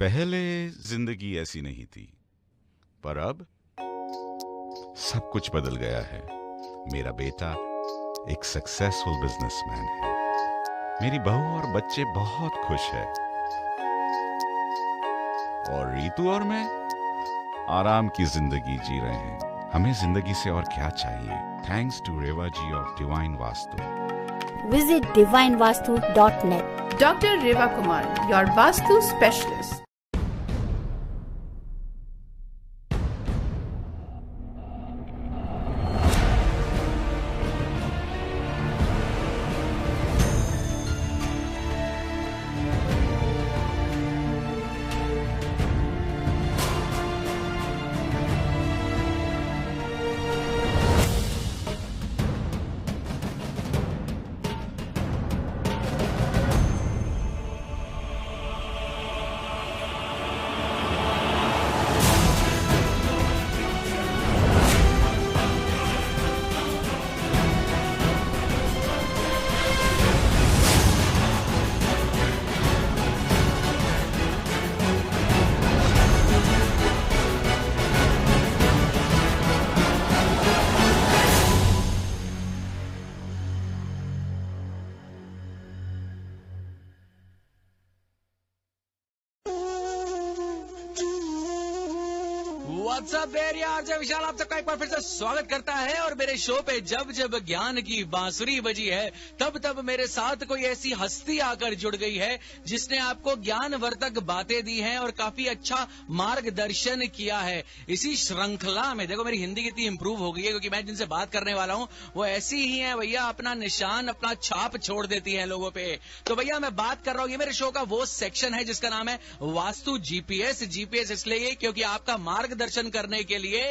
पहले जिंदगी ऐसी नहीं थी, पर अब सब कुछ बदल गया है। मेरा बेटा एक सक्सेसफुल बिजनेसमैन है। मेरी बहू और बच्चे बहुत खुश है। और रीतू और मैं आराम की जिंदगी जी रहे हैं। हमें जिंदगी से और क्या चाहिए? Thanks to Reva ji of divine Vastu. Visit divinevastu.net. Dr. Reva Kumar, your Vastu specialist. What's up यार विशाल आप सबका एक बार फिर से स्वागत करता है। और मेरे शो पे जब जब ज्ञान की बांसुरी बजी है तब तब मेरे साथ कोई ऐसी हस्ती आकर जुड़ गई है जिसने आपको ज्ञानवर्धक बातें दी हैं और काफी अच्छा मार्गदर्शन किया है। इसी श्रृंखला में देखो मेरी हिंदी कितनी इंप्रूव हो गई है, क्योंकि मैं जिनसे बात करने वाला हूँ वो ऐसी ही है भैया, अपना निशान अपना छाप छोड़ देती है लोगों पे। तो भैया मैं बात कर रहा हूँ, ये मेरे शो का वो सेक्शन है जिसका नाम है वास्तु जीपीएस। जीपीएस इसलिए क्योंकि आपका मार्गदर्शन करने के लिए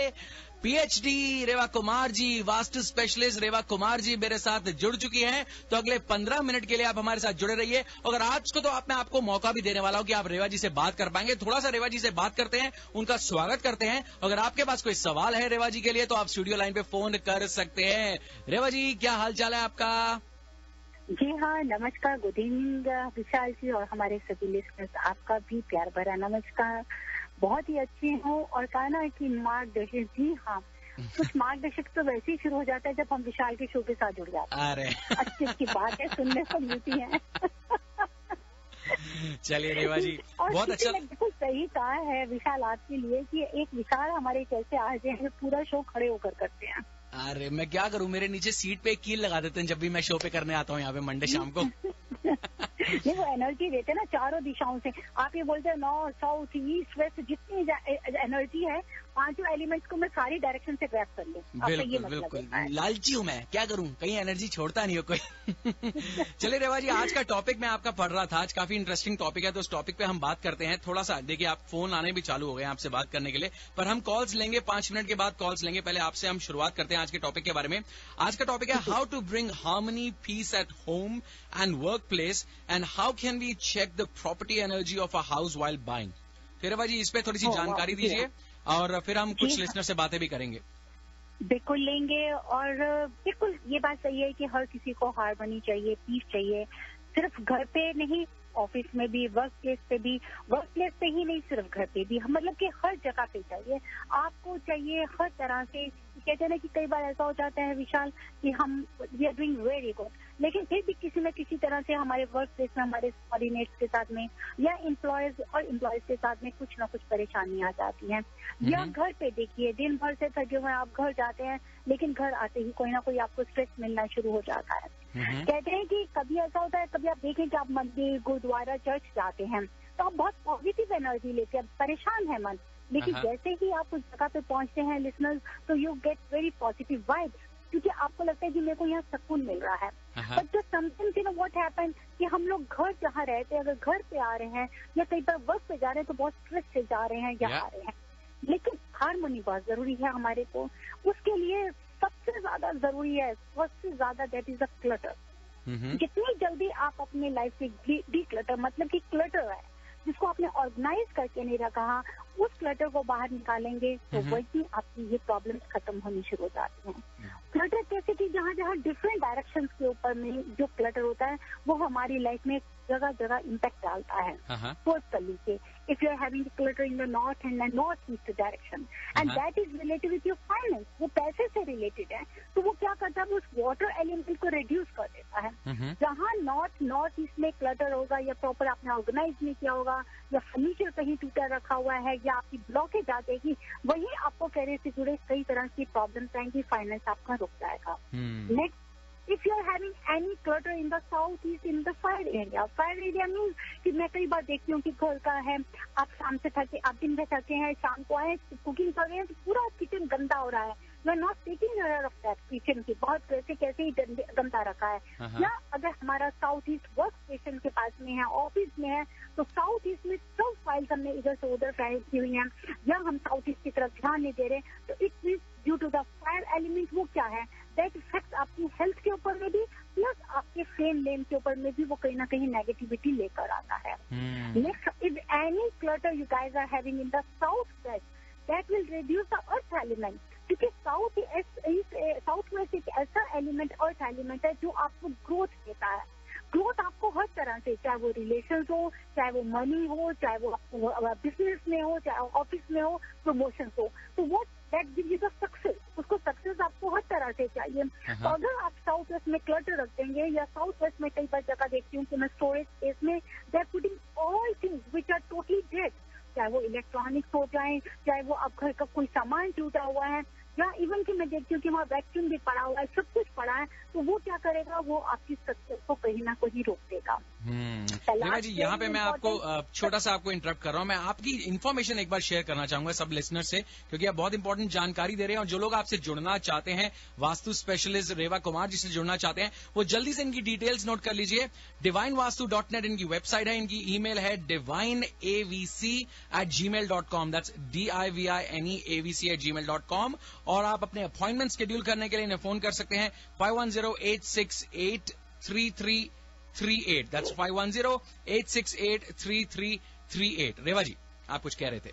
पीएचडी रेवा कुमार जी, वास्तु स्पेशलिस्ट रेवा कुमार जी मेरे साथ जुड़ चुकी हैं। तो अगले 15 मिनट के लिए आप हमारे साथ जुड़े रहिए। अगर आज को तो मैं आपको मौका भी देने वाला हूं कि आप रेवा जी से बात कर पाएंगे। थोड़ा सा रेवा जी से बात करते हैं, उनका स्वागत करते हैं। अगर आपके पास कोई सवाल है रेवा जी के लिए तो आप स्टूडियो लाइन पे फोन कर सकते हैं। रेवा जी क्या हाल चाल है आपका? जी हाँ, नमस्कार, गुड इवनिंग विशाल जी और हमारे सभी लिस्टनर्स, आपका भी प्यार भरा नमस्कार। बहुत ही अच्छी हूँ और कहा ना कि मार्गदर्शन, जी हाँ, कुछ मार्गदर्शक तो वैसे ही शुरू हो जाता है जब हम विशाल के शो के साथ जुड़ जाते हैं। अरे अच्छी अच्छी बातें सुनने को मिलती हैं। चलिए रेवा जी और बहुत अच्छा। बिल्कुल सही कहा है विशाल आपके लिए कि एक विशाल हमारे एक ऐसे आज हैं पूरा शो खड़े होकर करते हैं। अरे मैं क्या करूं, मेरे नीचे सीट पे एक कील लगा देते हैं जब भी मैं शो पे करने आता हूं यहाँ पे मंडे शाम को। ये वो एनर्जी देते हैं ना चारों दिशाओं से। आप ये बोलते हैं नॉर्थ साउथ ईस्ट वेस्ट, जितनी एनर्जी है पांचों एलिमेंट्स को मैं सारी डायरेक्शन से ग्रैब कर लूं। बिल्कुल बिल्कुल, लालची हूँ मैं, क्या करूँ, कहीं एनर्जी छोड़ता नहीं हो कोई। चलिए रेवा जी, आज का टॉपिक मैं आपका पढ़ रहा था, आज काफी इंटरेस्टिंग टॉपिक है, तो उस टॉपिक पे हम बात करते हैं। थोड़ा सा देखिए, आप फोन आने भी चालू हो गए आपसे बात करने के लिए, पर हम कॉल्स लेंगे, 5 मिनट के बाद कॉल्स लेंगे। पहले आपसे हम शुरुआत करते हैं आज के टॉपिक के बारे में। आज का टॉपिक है how to bring harmony peace at home and workplace and how can we check the property energy of a house while buying. तो रेवा जी इस पे थोड़ी सी जानकारी दीजिए और फिर हम कुछ लिसनर से बातें भी करेंगे। बिल्कुल लेंगे। और बिल्कुल ये बात सही है कि हर किसी को हार्मनी चाहिए, पीस चाहिए, सिर्फ घर पे नहीं, ऑफिस में भी, वर्क प्लेस पे भी। वर्क प्लेस पे ही नहीं, सिर्फ घर पे भी, मतलब कि हर जगह पे चाहिए, आपको चाहिए हर तरह से। कहते हैं ना कि कई बार ऐसा हो जाता है विशाल कि हम we are doing very good, लेकिन फिर भी किसी न किसी तरह से हमारे वर्क प्लेस में, हमारे सबऑर्डिनेट्स के साथ में या एम्प्लॉयज और एम्प्लॉयज के साथ में कुछ ना कुछ परेशानी आ जाती है। या घर पे देखिए, दिन भर से थके हुए आप घर जाते हैं, लेकिन घर आते ही कोई ना कोई आपको स्ट्रेस मिलना शुरू हो जाता है। कहते हैं कि कभी ऐसा होता है, कभी आप देखें कि आप मंदिर, गुरुद्वारा, चर्च जाते हैं तो आप बहुत पॉजिटिव एनर्जी लेते हैं, परेशान है मन, लेकिन जैसे ही आप उस जगह पे पहुंचते हैं लिसनर्स, तो you get very positive vibe, क्योंकि आपको लगता है कि मेरे को यहाँ सुकून मिल रहा है। बट जो something, you know what happen, कि हम लोग घर जहाँ रहते हैं, अगर घर पे आ रहे हैं या कई बार वर्क पे जा रहे हैं तो बहुत स्ट्रेस से जा रहे हैं या आ रहे हैं। लेकिन हार्मनी बहुत जरूरी है हमारे को। उसके लिए सबसे ज्यादा जरूरी है, सबसे ज्यादा, दैट इज अ क्लटर। जितनी जल्दी आप अपने लाइफ से डी क्लटर, मतलब कि क्लटर है जिसको आपने ऑर्गेनाइज करके नहीं रखा, उस क्लटर को बाहर निकालेंगे तो वही आपकी ये प्रॉब्लम्स खत्म होनी शुरू हो जाती हैं। क्लटर कैसे कि जहाँ जहाँ डिफरेंट डायरेक्शंस के ऊपर में जो क्लटर होता है वो हमारी लाइफ में जगह जगह इम्पैक्ट डालता है। पर्सनली से if you are having clutter in the north and the northeast direction, and that is related with your finance. वो पैसे से related है, तो वो क्या करता है, उस water element को reduce कर देता है. जहाँ नॉर्थ ईस्ट में क्लटर होगा या प्रॉपर आपने ऑर्गेनाइज नहीं किया होगा या फर्नीचर कहीं टूटा रखा हुआ है या आपकी ब्लॉकेज आ जाएगी, वहीं आपको कैरियर से जुड़े कई तरह की प्रॉब्लम्स आएंगी, फाइनेंस आपका रुक जाएगा. Next, if you are having any clutter in the southeast in the fire area means कि मैं कई बार देखती हूँ कि घर का है, आप शाम से थके, आप दिन में थके हैं, शाम को आए कुकिंग कर रहे हैं तो पूरा किचन गंदा हो रहा है. You are not taking care of that kitchen की, बहुत कैसे ही गंदा रखा है. या अगर हमारा साउथ ईस्ट वर्क स्टेशन के पास में है, ऑफिस में है, तो साउथ ईस्ट में सब फाइल्स हमने इधर से उधर फैल की हुई हैं या हम साउथ ईस्ट की तरफ ध्यान नहीं दे रहे, तो it means due to the fire element वो क्या है, दैट इफेक्ट आपकी हेल्थ के ऊपर में भी प्लस आपके फेम नेम के ऊपर में भी वो कहीं ना कहीं नेगेटिविटी लेकर आता है. Next, if any clutter you guys are having in the south west, that will reduce the earth element, क्योंकि साउथ वेस्ट एक ऐसा एलिमेंट, अर्थ एलिमेंट है जो आपको ग्रोथ देता है. ग्रोथ आपको हर तरह से, चाहे वो रिलेशन हो, चाहे वो मनी हो, चाहे वो बिजनेस में हो, चाहे ऑफिस में हो, प्रमोशन हो, तो वो that give you the success. उसको सक्सेस आपको हर तरह से चाहिए. तो अगर आप साउथ वेस्ट में क्लटर रख देंगे, या साउथ वेस्ट में कई बार जगह देखती हूँ कि मैं स्टोरेज स्पेस में they are putting all things which are totally dead, चाहे वो इलेक्ट्रॉनिक्स हो जाए, चाहे वो आप घर का कोई सामान टूटा हुआ है, या इवन कि मैं देखती हूँ कि वहाँ वैक्यूम भी पड़ा हुआ है, सब कुछ पड़ा है, तो वो क्या करेगा, वो आपकी सक्सेस को कहीं ना कहीं रोक देगा. रेवा जी, यहाँ पे मैं आपको छोटा सा आपको इंटरप्ट कर रहा हूँ. मैं आपकी इन्फॉर्मेशन एक बार शेयर करना चाहूंगा सब लिसनर से, क्योंकि आप बहुत इंपॉर्टेंट जानकारी दे रहे हैं, और जो लोग आपसे जुड़ना चाहते हैं, वास्तु स्पेशलिस्ट रेवा कुमार जी से जुड़ना चाहते हैं, वो जल्दी से इनकी डिटेल्स नोट कर लीजिए. divinevastu.net इनकी वेबसाइट है, इनकी ईमेल है divineavc@gmail.com, दैट्स divineavc@gmail.com. और आप अपने अपॉइंटमेंट शेड्यूल करने के लिए इन्हें फोन कर सकते हैं 510-868-3338. दैट्स 510-868-3338. रेवा जी, आप कुछ कह रहे थे.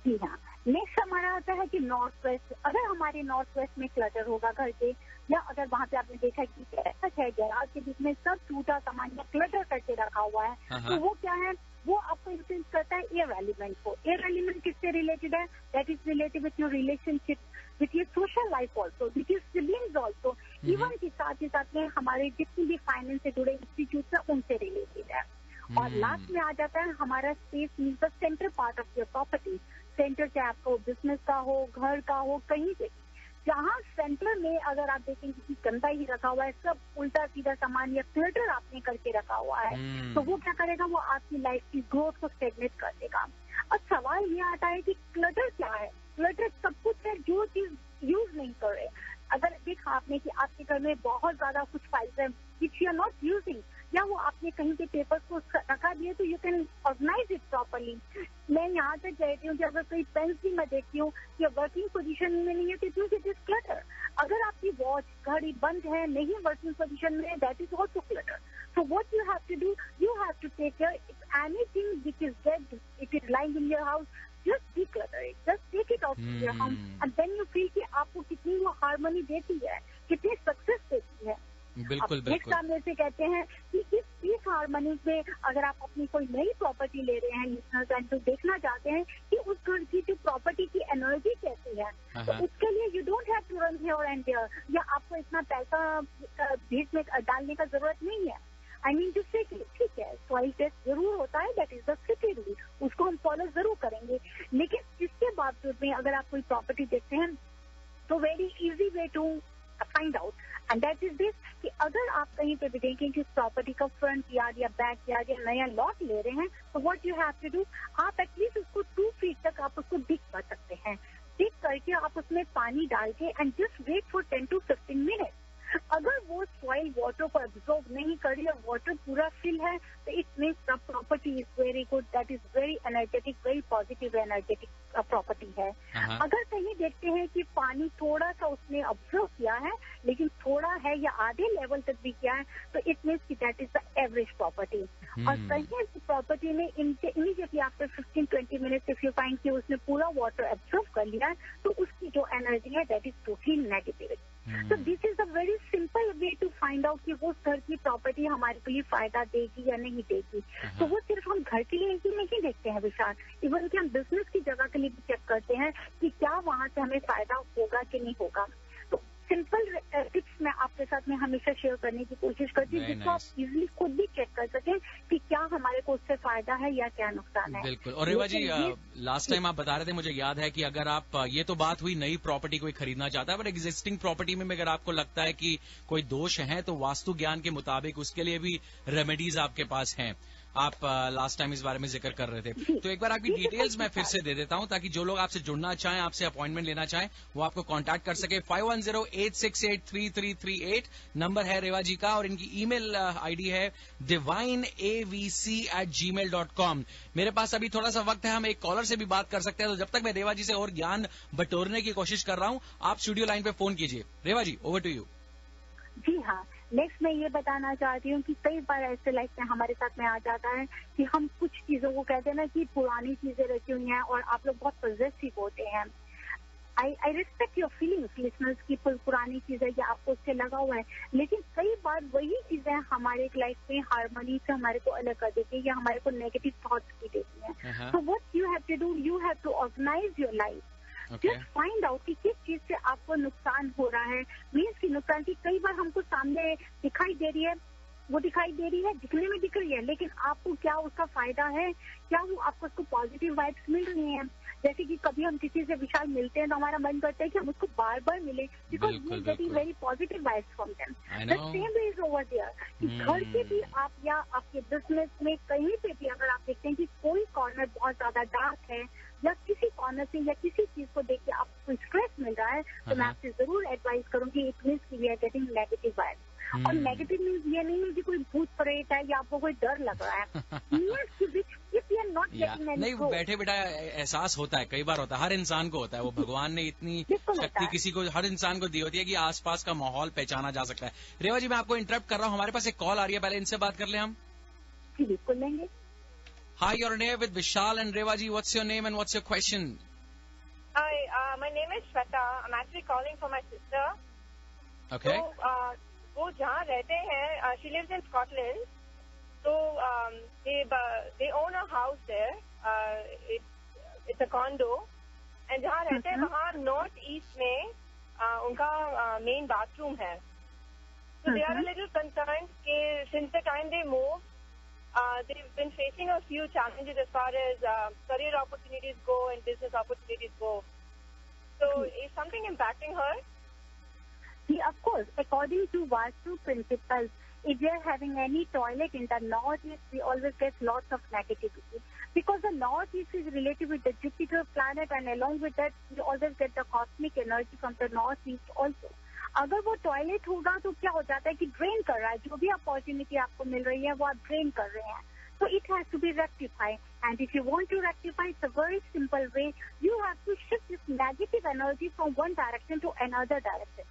जी हाँ. नेक्स्ट हमारा आता है कि नॉर्थ वेस्ट, अगर हमारे नॉर्थ वेस्ट में क्लटर होगा घर के, या अगर वहाँ पे आपने देखा कि ऐसा है गैराज के बीच में सब टूटा सामान या क्लटर करके रखा हुआ है, तो वो क्या है, वो आपको इन्फ्लुएंस करता है एयर एलिमेंट को. एयर एलिमेंट किससे रिलेटेड है, that is related with your relationship, with your social life also, with your siblings also, even के साथ ही साथ में हमारे जितनी भी फाइनेंस से जुड़े इंस्टीट्यूट है उनसे रिलेटेड है. और लास्ट में आ जाता है हमारा space means the centre part of your property. Centre चाहे आपको बिजनेस का हो, घर का हो, कहीं से, जहाँ सेंटर में अगर आप देखेंगे कि गंदा ही रखा हुआ है, सब उल्टा सीधा सामान या क्लटर आपने करके रखा हुआ है, तो वो क्या करेगा, वो आपकी लाइफ की ग्रोथ को स्टेगनेट कर देगा. अब सवाल ये आता है कि क्लटर क्या है. क्लटर सब कुछ है जो चीज यूज नहीं कर रहे. अगर देखा आपने कि आपके घर में बहुत ज्यादा कुछ फाइल्स है which you are not using, या वो आपने कहीं पे पेपर्स को रखा दिए, तो you can organise it properly. मैं यहाँ तक कहती हूँ कि अगर कोई पेन्स भी मैं देखती हूँ कि वर्किंग पोजीशन में नहीं है, तो इट इज क्लटर. अगर आपकी वॉच, घड़ी बंद है, नहीं वर्किंग पोजीशन में, that is also clutter. So what you have to do, you have to take care. Anything which is dead, it is lying in your house, just declutter it, just take it out of your home, and then you feel कि आपको कितनी वो harmony देती है, कितनी success देती है. बिल्कुल बिल्कुल. हम ऐसे कहते हैं कि इस हार्मनी में अगर आप अपनी कोई नई प्रॉपर्टी ले रहे हैं लिसनर्स, एंड तो देखना चाहते हैं कि उस घर की जो प्रॉपर्टी की एनर्जी कैसी है, तो उसके लिए you don't have to run here and there, या आपको इतना पैसा भीड़ में डालने का जरूरत नहीं है. आई मीन टू से ठीक है, सॉइल टेस्ट जरूर होता है, that is the city rule, उसको हम फॉलो जरूर करेंगे. लेकिन इसके बावजूद में अगर आप कोई प्रॉपर्टी देखते हैं, तो very easy way to find out, and that is this, कि अगर आप कहीं पे भी देखें कि प्रॉपर्टी का फ्रंट यार्ड या बैक यार्ड या नया लॉट ले रहे हैं, तो what you have to do, आप एटलीस्ट उसको 2 फीट तक आप उसको डिग कर सकते हैं. डिग करके आप उसमें पानी डाल के and just wait for 10 to 15 minutes. अगर वो सॉइल वाटर को एब्जॉर्ब नहीं कर रही और वाटर पूरा फिल है, तो it means the property is very good, that is very energetic, very positive energetic property है. अगर कहीं देखते हैं कि पानी थोड़ा सा उसने ऑब्जर्व किया है, लेकिन थोड़ा है या आधे लेवल तक भी किया है, तो इट मीन्स कि that is the average property. और कहीं प्रॉपर्टी में immediately after 15-20 minutes if you find कि उसने पूरा वाटर एब्जॉर्व कर लिया है, तो उसकी जो एनर्जी है दैट इज टोटली नेगेटिव. तो this is a very simple way to find out कि वो घर की प्रॉपर्टी हमारे लिए फायदा देगी या नहीं देगी. तो वो सिर्फ हम घर के लिए ही नहीं देखते हैं विशाल, इवन बल्कि हम बिजनेस की जगह के लिए भी चेक करते हैं कि क्या वहां से हमें फायदा होगा कि नहीं होगा। तो सिंपल टिप्स मैं आपके साथ में हमेशा शेयर करने की कोशिश करती हूँ, जिसको आप इजीली खुद भी चेक कर सकें कि क्या हमारे को उससे फायदा है या क्या नुकसान है। बिल्कुल। और रेवा जी, लास्ट टाइम आप बता रहे थे, मुझे याद है कि अगर आप, ये तो बात हुई नई प्रॉपर्टी कोई खरीदना चाहता है, पर एग्जिस्टिंग प्रॉपर्टी में अगर आपको लगता है कि कोई दोष है तो वास्तु ज्ञान के मुताबिक उसके लिए भी रेमेडीज आपके पास हैं। आप लास्ट टाइम इस बारे में जिक्र कर रहे थे, तो एक बार आपकी डिटेल्स मैं फिर से दे देता हूं ताकि जो लोग आपसे जुड़ना चाहें, आपसे अपॉइंटमेंट लेना चाहें, वो आपको कांटेक्ट कर सके। 5108683338 नंबर है रेवा जी का, और इनकी ईमेल आईडी है divineavc@gmail.com। मेरे पास अभी थोड़ा सा वक्त है, हम एक कॉलर से भी बात कर सकते हैं, तो जब तक मैं रेवा जी से और ज्ञान बटोरने की कोशिश कर रहा हूं, आप स्टूडियो लाइन पे फोन कीजिए। रेवा जी, ओवर टू यू। जी हाँ, नेक्स्ट मैं ये बताना चाहती हूँ कि कई बार ऐसे लाइफ में हमारे साथ में आ जाता है कि हम कुछ चीजों को कहते हैं ना कि पुरानी चीजें रखी हुई हैं और आप लोग बहुत पॉजिटिव होते हैं। I respect your feelings listeners की, पुरानी चीजें या आपको उससे लगा हुआ है, लेकिन कई बार वही चीजें हमारे लाइफ में हार्मनी से हमारे को अलग कर देती है या हमारे को नेगेटिव थॉट्स भी देती हैं। तो what you have to do, you have to organise your life. Just find out कि किस चीज से आपको नुकसान हो रहा है। मीन्स की नुकसान की कई बार हमको सामने दिखाई दे रही है, वो दिखाई दे रही है, दिखने में दिख रही है, लेकिन आपको क्या उसका फायदा है, क्या वो आपको उसको पॉजिटिव वाइब्स मिल रही हैं। जैसे कि कभी हम किसी से विशाल मिलते हैं तो हमारा मन करता है कि हम उसको बार बार मिले, because we are getting very positive vibes from them. The same way is over there कि घर पे भी आप या आपके बिजनेस में कहीं पे भी अगर आप देखते हैं कि कोई कॉर्नर बहुत ज्यादा डार्क है या किसी कॉर्नर से या किसी चीज को देख के आपको स्ट्रेस मिल रहा है, तो मैं आपसे जरूर एडवाइस करूंगी इट मीन्स की we are getting negative vibes. और नेगेटिव मीन्स ये नहीं है कि कोई भूत प्रेत है या आपको कोई डर लग रहा है। नहीं, वो बैठे बैठाए एहसास होता है, कई बार होता है, हर इंसान को होता है। वो भगवान ने इतनी शक्ति किसी को, हर इंसान को दी होती है कि आसपास का माहौल पहचाना जा सकता है। रेवा जी, मैं आपको इंटरप्ट कर रहा हूँ, हमारे पास एक कॉल आ रही है, पहले इनसे बात कर ले हम। जी बिल्कुल लेंगे। Hi, you're on air with Vishal and Revaji. What's your name and what's your question? Hi, my name is Shweta. I'm actually calling for my sister. Okay. So, वो जहाँ रहते हैं, she lives in Scotland. So, they own a house there. It's a condo. And जहाँ रहते हैं वहाँ north east में उनका main bathroom है. So they are a little concerned कि since the time they moved, they've been facing a few challenges as far as career opportunities go and business opportunities go. So, is something impacting her? Yeah, of course. According to Vastu principles, if we are having any toilet in the northeast, we always get lots of negativity. Because the northeast is related with the Jupiter planet, and along with that, we always get the cosmic energy from the northeast also. अगर वो toilet होगा तो क्या हो जाता है कि drain कर रहा है, जो भी अपॉर्चुनिटी आपको मिल रही है वो आप ड्रेन कर रहे हैं। तो it has to be rectify, and if you want to rectify it's a very simple way, you have to shift this negative energy from one direction to another direction.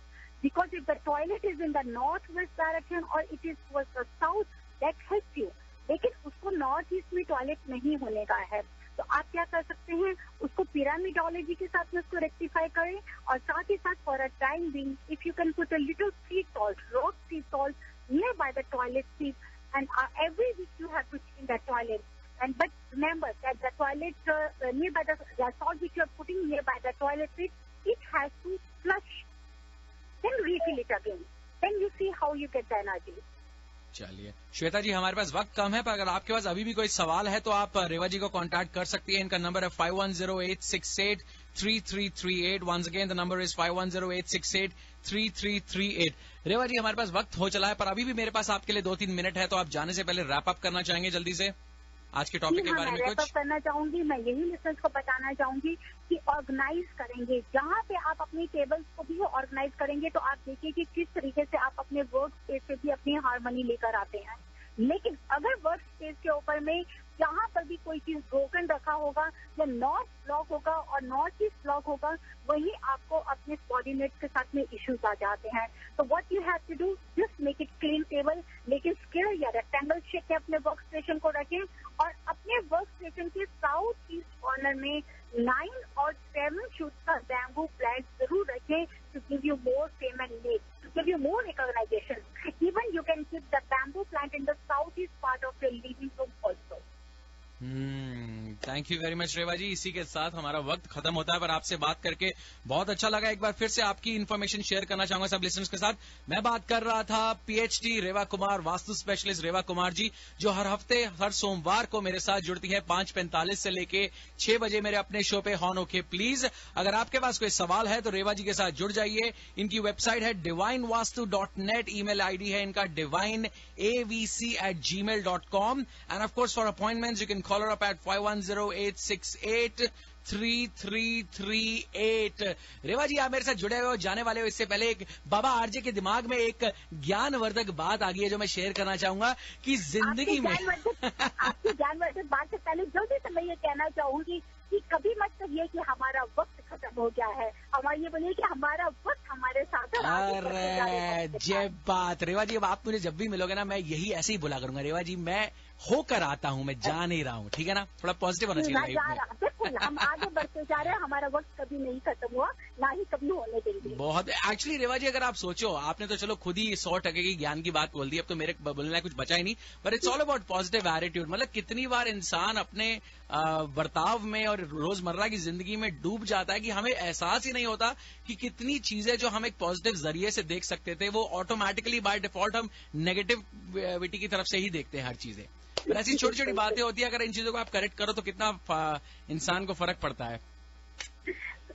Because if the toilet is in the north west direction और it is towards the south, that helps you. लेकिन उसको north east में toilet नहीं होने का है, तो आप क्या कर सकते हैं, उसको पिरामिडोलॉजी के साथ में उसको रेक्टिफाई करें, और साथ ही साथ for a time being if you can put a little C salt, rock C salt near by the toilet seat, and every week you have to clean the toilet. But remember that the toilet nearby the salt which you are putting nearby the toilet seat, it has to flush. Then refill it again. Then you see how you get the energy. चलिए श्वेता जी, हमारे पास वक्त कम है, पर अगर आपके पास अभी भी कोई सवाल है तो आप रेवा जी को कांटेक्ट कर सकती है। इनका नंबर है 5108683338। Once again the number is 5108683338। Reva ji, हमारे पास वक्त हो चला है, पर अभी भी मेरे पास आपके लिए 2-3 मिनट है, तो आप जाने से पहले रैप अप करना चाहेंगे जल्दी से आज के टॉपिक के बारे में कुछ? करना चाहूंगी, मैं यही लिसनर्स को बताना चाहूंगी कि ऑर्गेनाइज करेंगे, जहाँ पे आप अपनी टेबल्स को भी ऑर्गेनाइज करेंगे तो आप देखिए कि किस तरीके से आप अपने वर्क स्पेस पे भी अपनी हार्मनी लेकर आते हैं। लेकिन अगर वर्क स्पेस के ऊपर में जहाँ पर भी कोई चीज ब्रोकन रखा होगा या नॉर्थ ब्लॉक होगा और नॉर्थ ईस्ट ब्लॉक होगा, वही आपको अपने कोऑर्डिनेट्स के साथ में इश्यूज आ जाते हैं। तो what you have to do, just make it clean table, लेकिन स्क्वायर या रेक्टेंगल शेप में अपने वर्क स्टेशन को रखें, और अपने वर्क स्टेशन के साउथ ईस्ट कॉर्नर में 9 और 7 शूट का बैम्बू प्लांट जरूर रखें, to give you more fame and name, to give you more recognisation. Even you can keep the bamboo plant in the south east part of your living room also. Thank you very much Reva ji. इसी के साथ हमारा वक्त खत्म होता है, पर आपसे बात करके बहुत अच्छा लगा। एक बार फिर से आपकी इन्फॉर्मेशन शेयर करना चाहूंगा सब लिसनर्स के साथ। मैं बात कर रहा था पीएचडी रेवा कुमार, वास्तु स्पेशलिस्ट रेवा कुमार जी, जो हर हफ्ते हर सोमवार को मेरे साथ जुड़ती है 5:45 से लेके 6 बजे मेरे अपने शो पे हॉन ओके प्लीज। अगर आपके पास कोई सवाल है तो रेवा जी के साथ जुड़ जाइए। इनकी वेबसाइट है divinevastu.net, ईमेल आईडी है इनका divineavc@gmail.com, end of course for appointments you can call her up at 5108683338। Reva जी आप मेरे साथ जुड़े हुए हो, जाने वाले हो, इससे पहले एक बाबा आरजे के दिमाग में एक ज्ञानवर्धक बात आ गई है जो मैं शेयर करना चाहूंगा कि जिंदगी में आपकी ज्ञानवर्धक बात से पहले जल्दी से मैं ये कहना चाहूंगी कि कभी मत कहिए कि हमारा वक्त खत्म हो गया है, हमारा ये बोलिए कि हमारा वक्त हमारे साथ है। अरे जय बात रेवा जी, अब आप मुझे जब भी मिलोगे ना मैं यही ऐसे ही बोला करूंगा, रेवा जी मैं होकर आता हूँ, मैं जा नहीं रहा हूँ, ठीक है ना? थोड़ा पॉजिटिव होना चाहिए लाइफ में। बिल्कुल, हम आगे बढ़ते जा रहे हैं, हमारा वक्त कभी नहीं खत्म हुआ, ना ही कभी होने देंगे। बहुत एक्चुअली रेवा जी, अगर आप सोचो, आपने तो चलो खुद ही 100% की ज्ञान की बात बोल दी, अब तो मेरे बोलने कुछ बचा ही नहीं, पर it's all about positive attitude. मतलब कितनी बार इंसान अपने बर्ताव में और रोजमर्रा की जिंदगी में डूब जाता है कि हमें एहसास ही नहीं होता कि कितनी चीजें जो हम एक पॉजिटिव जरिए से देख सकते थे वो ऑटोमेटिकली बाय डिफॉल्ट हम नेगेटिविटी की तरफ से ही देखते हैं हर चीजें। पर ऐसी छोटी छोटी बातें होती है, अगर इन चीजों को आप करेक्ट करो तो कितना इंसान को फर्क पड़ता है।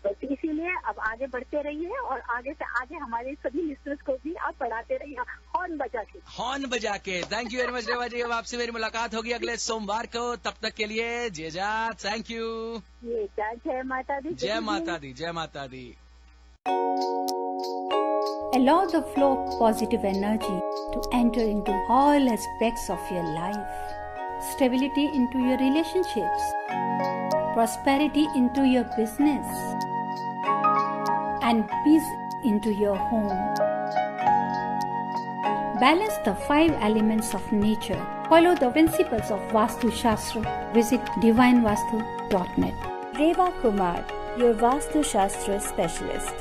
तो इसीलिए अब आगे बढ़ते रहिए और आगे से आगे हमारे सभी लिस्टर्स को भी आप बढ़ाते रहिए हॉर्न बजा के। Thank you very much Reva जी। अब आपसे मेरी मुलाकात होगी अगले सोमवार को, तब तक के लिए जय जात, थैंक यू। जय माता दी, जय माता दी, जय माता दी। Allow the flow of positive energy to enter into all aspects of your life. Stability into your relationships. Prosperity into your business. And peace into your home. Balance the 5 elements of nature. Follow the principles of Vastu Shastra. Visit divinevastu.net. Reva Kumar, your Vastu Shastra specialist.